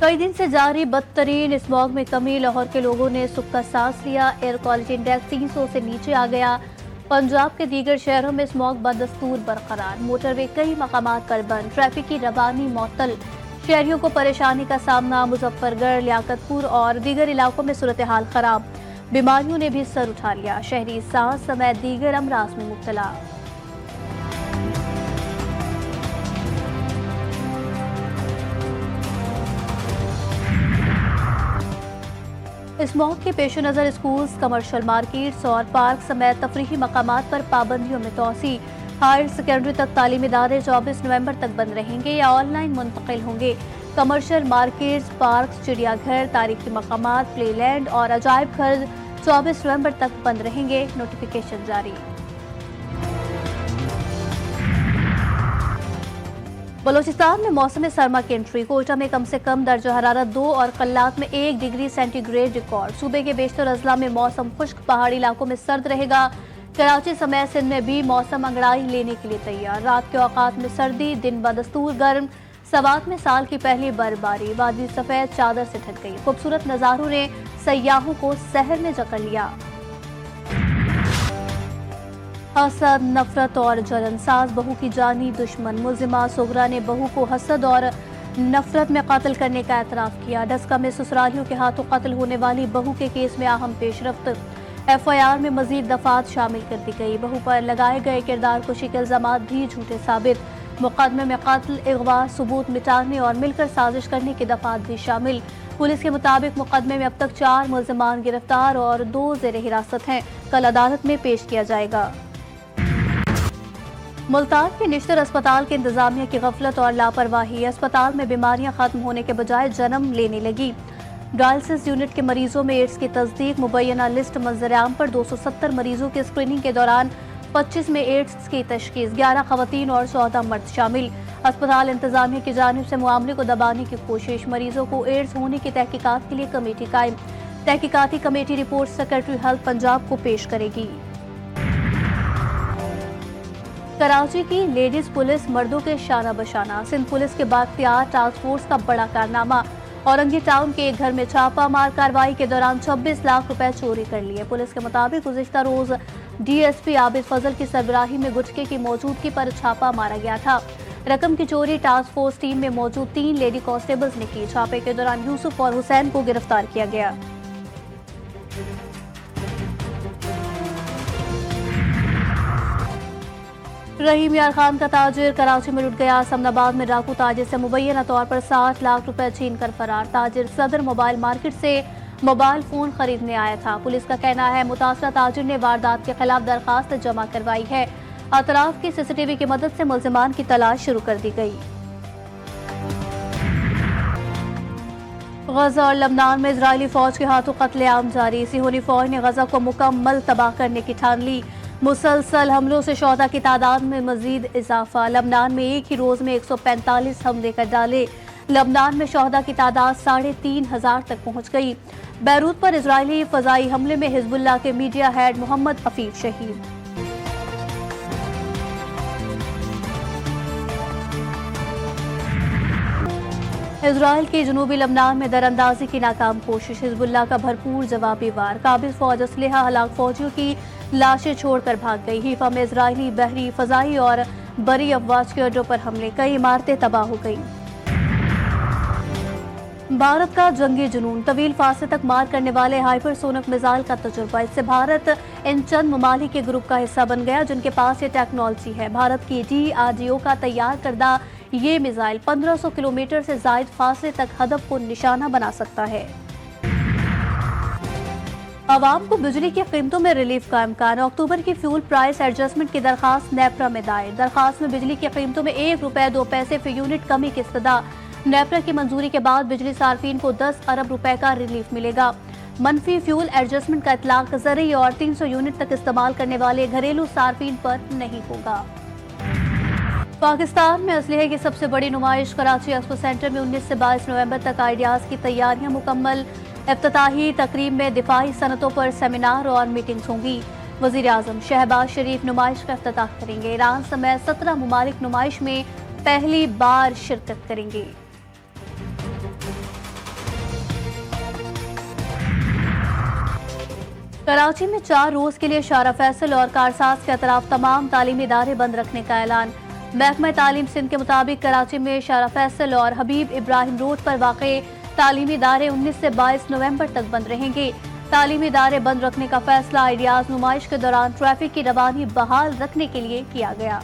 कई दिन से जारी बदतरीन स्मॉग में कमी, लाहौर के लोगों ने सुख का सांस लिया। एयर क्वालिटी इंडेक्स 300 से नीचे आ गया। पंजाब के दीगर शहरों में स्मॉग बदस्तूर बरकरार। मोटरवे कई मकामात पर बंद, ट्रैफिक की रवानी मअतल। शहरियों को परेशानी का सामना। मुजफ्फरगढ़, लियाकतपुर और दीगर इलाकों में सूरत हाल खराब। बीमारियों ने भी सर उठा लिया। शहरी सांस समेत दीगर अमराज में मुब्तला। स्मॉग के पेश नज़र स्कूल्स, कमर्शियल मार्केट्स और पार्क समेत तफरीही मकामात पर पाबंदियों में तोसी। हायर सेकेंडरी तक तालीमी इदारे 24 नवंबर तक बंद रहेंगे या ऑनलाइन मुंतकिल होंगे। कमर्शियल मार्केट्स, पार्क, चिड़ियाघर, तारीखी मकामात, प्लेलैंड और अजायब घर 24 नवंबर तक बंद रहेंगे। नोटिफिकेशन जारी। बलूचिस्तान में मौसम सरमा की एंट्री। कोयटा में कम से कम दर्जा हरारत 2 और कल्लात में 1 डिग्री सेंटीग्रेड रिकॉर्ड। सूबे के बेशतर अजला में मौसम खुश्क, पहाड़ी इलाकों में सर्द रहेगा। कराची समेत सिंध में भी मौसम अंगड़ाई लेने के लिए तैयार। रात के औकात में सर्दी, दिन बदस्तूर गर्म। सवात में साल की पहली बर्फबारी। वादी सफेद चादर से ढक गई। खूबसूरत नजारों ने सयाहों को शहर में जकड़ लिया। हसद, नफरत और जलन। सास बहू की जानी दुश्मन। मुल्जिमा सोगरा ने बहू को हसद और नफरत में कत्ल करने का एतराफ किया। डस्का में ससुरालियों के हाथों कत्ल होने वाली बहू के केस में अहम पेशरफ्त। FIR में मजीद दफात शामिल कर दी गई। बहू पर लगाए गए किरदार कुशी के इल्जामात भी झूठे साबित। मुकदमे में कत्ल, अगवा, सबूत मिटाने और मिलकर साजिश करने की दफात भी शामिल। पुलिस के मुताबिक मुकदमे में अब तक 4 मुल्जिमान गिरफ्तार और 2 ज़ेर हिरासत हैं। कल अदालत में पेश किया जाएगा। मुल्तान के निश्तर अस्पताल के इंतजामिया की गफलत और लापरवाही। अस्पताल में बीमारियां खत्म होने के बजाय जन्म लेने लगी। डायलिसिस यूनिट के मरीजों में एड्स की तस्दीक। मुबैना लिस्ट मंजर-ए-आम पर 270 मरीजों की स्क्रीनिंग के दौरान 25 में एड्स की तशखीस। 11 खवातीन और 14 मर्द शामिल। अस्पताल इंतजामिया की जानिब से मामले को दबाने की कोशिश। मरीजों को एड्स होने की तहकीकात के लिए कमेटी कायम। तहकीकाती committee report secretary health Punjab को पेश करेगी। कराची की लेडीज पुलिस मर्दों के शाना बशाना। सिंध पुलिस के बाख्तियार टास्क फोर्स का बड़ा कारनामा। औरंगी टाउन के एक घर में छापा मार कार्रवाई के दौरान 26 लाख रुपए चोरी कर लिए। पुलिस के मुताबिक गुज़िश्ता रोज DSP आबिद फजल की सरबराही में गुटखे की मौजूदगी पर छापा मारा गया था। रकम की चोरी टास्क फोर्स टीम में मौजूद 3 लेडी कांस्टेबल्स ने की। छापे के दौरान यूसुफ और हुसैन को गिरफ्तार किया गया। रहीम यार खान का ताजिर कराची में लुट गया। समनाबाद में डाकू ताजिर से मुबैना तौर पर 60 लाख रुपए छीन कर फरार। ताजिर सदर मोबाइल मार्केट से मोबाइल फोन खरीदने आया था। पुलिस का कहना है मुतासरा ताजिर ने वारदात के खिलाफ दरखास्त जमा करवाई है। अतराफ की CCTV की मदद से मुल्जिमान की तलाश शुरू कर दी गई। गजा और लबनान में इजरायली फौज के हाथों कत्लेआम जारी। सिहोनी फौज ने गजा को मुकम्मल तबाह करने की ठान ली। मुसलसल हमलों से शोहदा की तादाद में मजीद इजाफा। लबनान में एक ही रोज में 145 हमले कर डाले। लबनान में शोहदा की तादाद 3,500 तक पहुंच गई। बैरूत पर इजरायली फजाई हमले में हिजबुल्लाह के मीडिया हेड मोहम्मद अफीफ शहीद। इजराइल की जनूबी लबनान में दरअंदाजी की नाकाम कोशिश। हिजबुल्लाह का भरपूर जवाबी वार। काबिज फौज असलहा हलाक फौजियों की लाशें छोड़कर भाग गई। हीफा में इजरायली बहरी, फजाई और बरी अफवाज के अड्डों पर हमले। कई इमारतें तबाह हो गईं। भारत का जंगी जुनून। तवील फासले तक मार करने वाले हाइपरसोनिक मिसाइल का तजुर्बा। इससे भारत इन चंद ममालिक के ग्रुप का हिस्सा बन गया जिनके पास ये टेक्नोलॉजी है। भारत की DRDO का तैयार करदा ये मिसाइल 1500 किलोमीटर से जायद फासले तक हदफ को निशाना बना सकता है। आवाम को बिजली की कीमतों में रिलीफ का इम्कान। अक्टूबर की फ्यूल प्राइस एडजस्टमेंट की दरखास्त नेपरा में दायर। दरखास्त में बिजली की कीमतों में 1 रुपए 2 पैसे फी यूनिट कमी की इस्तदा। नेपरा की मंजूरी के बाद बिजली सार्फिन को 10 अरब रुपए का रिलीफ मिलेगा। मनफी फ्यूल एडजस्टमेंट का इतलाक ज़रूरी और 300 यूनिट तक इस्तेमाल करने वाले घरेलू सार्फिन पर नहीं होगा। पाकिस्तान में असलहे की सबसे बड़ी नुमाइश। कराची एक्सपो सेंटर में 19 से 22 नवंबर तक आइडियाज की तैयारियां मुकम्मल। इफ्तिताही तकरीब में दिफाई सनतों पर सेमिनार और मीटिंग्स होंगी। वजीर आजम शहबाज शरीफ नुमाइश का इफ्तिताह करेंगे। ईरान समेत 17 ममालिक नुमाइश में पहली बार शिरकत करेंगे। कराची में 4 रोज के लिए शारा फैसल और कारसाज के अतराफ तमाम तालीमी इदारे बंद रखने का ऐलान। महकमा तालीम सिंध के मुताबिक कराची में शारा फैसल और हबीब इब्राहिम रोड पर वाक़े तालीमी इदारे 19 से 22 नवंबर तक बंद रहेंगे। तालीमी इदारे बंद रखने का फैसला आइडियाज नुमाइश के दौरान ट्रैफिक की रवानी बहाल रखने के लिए किया गया।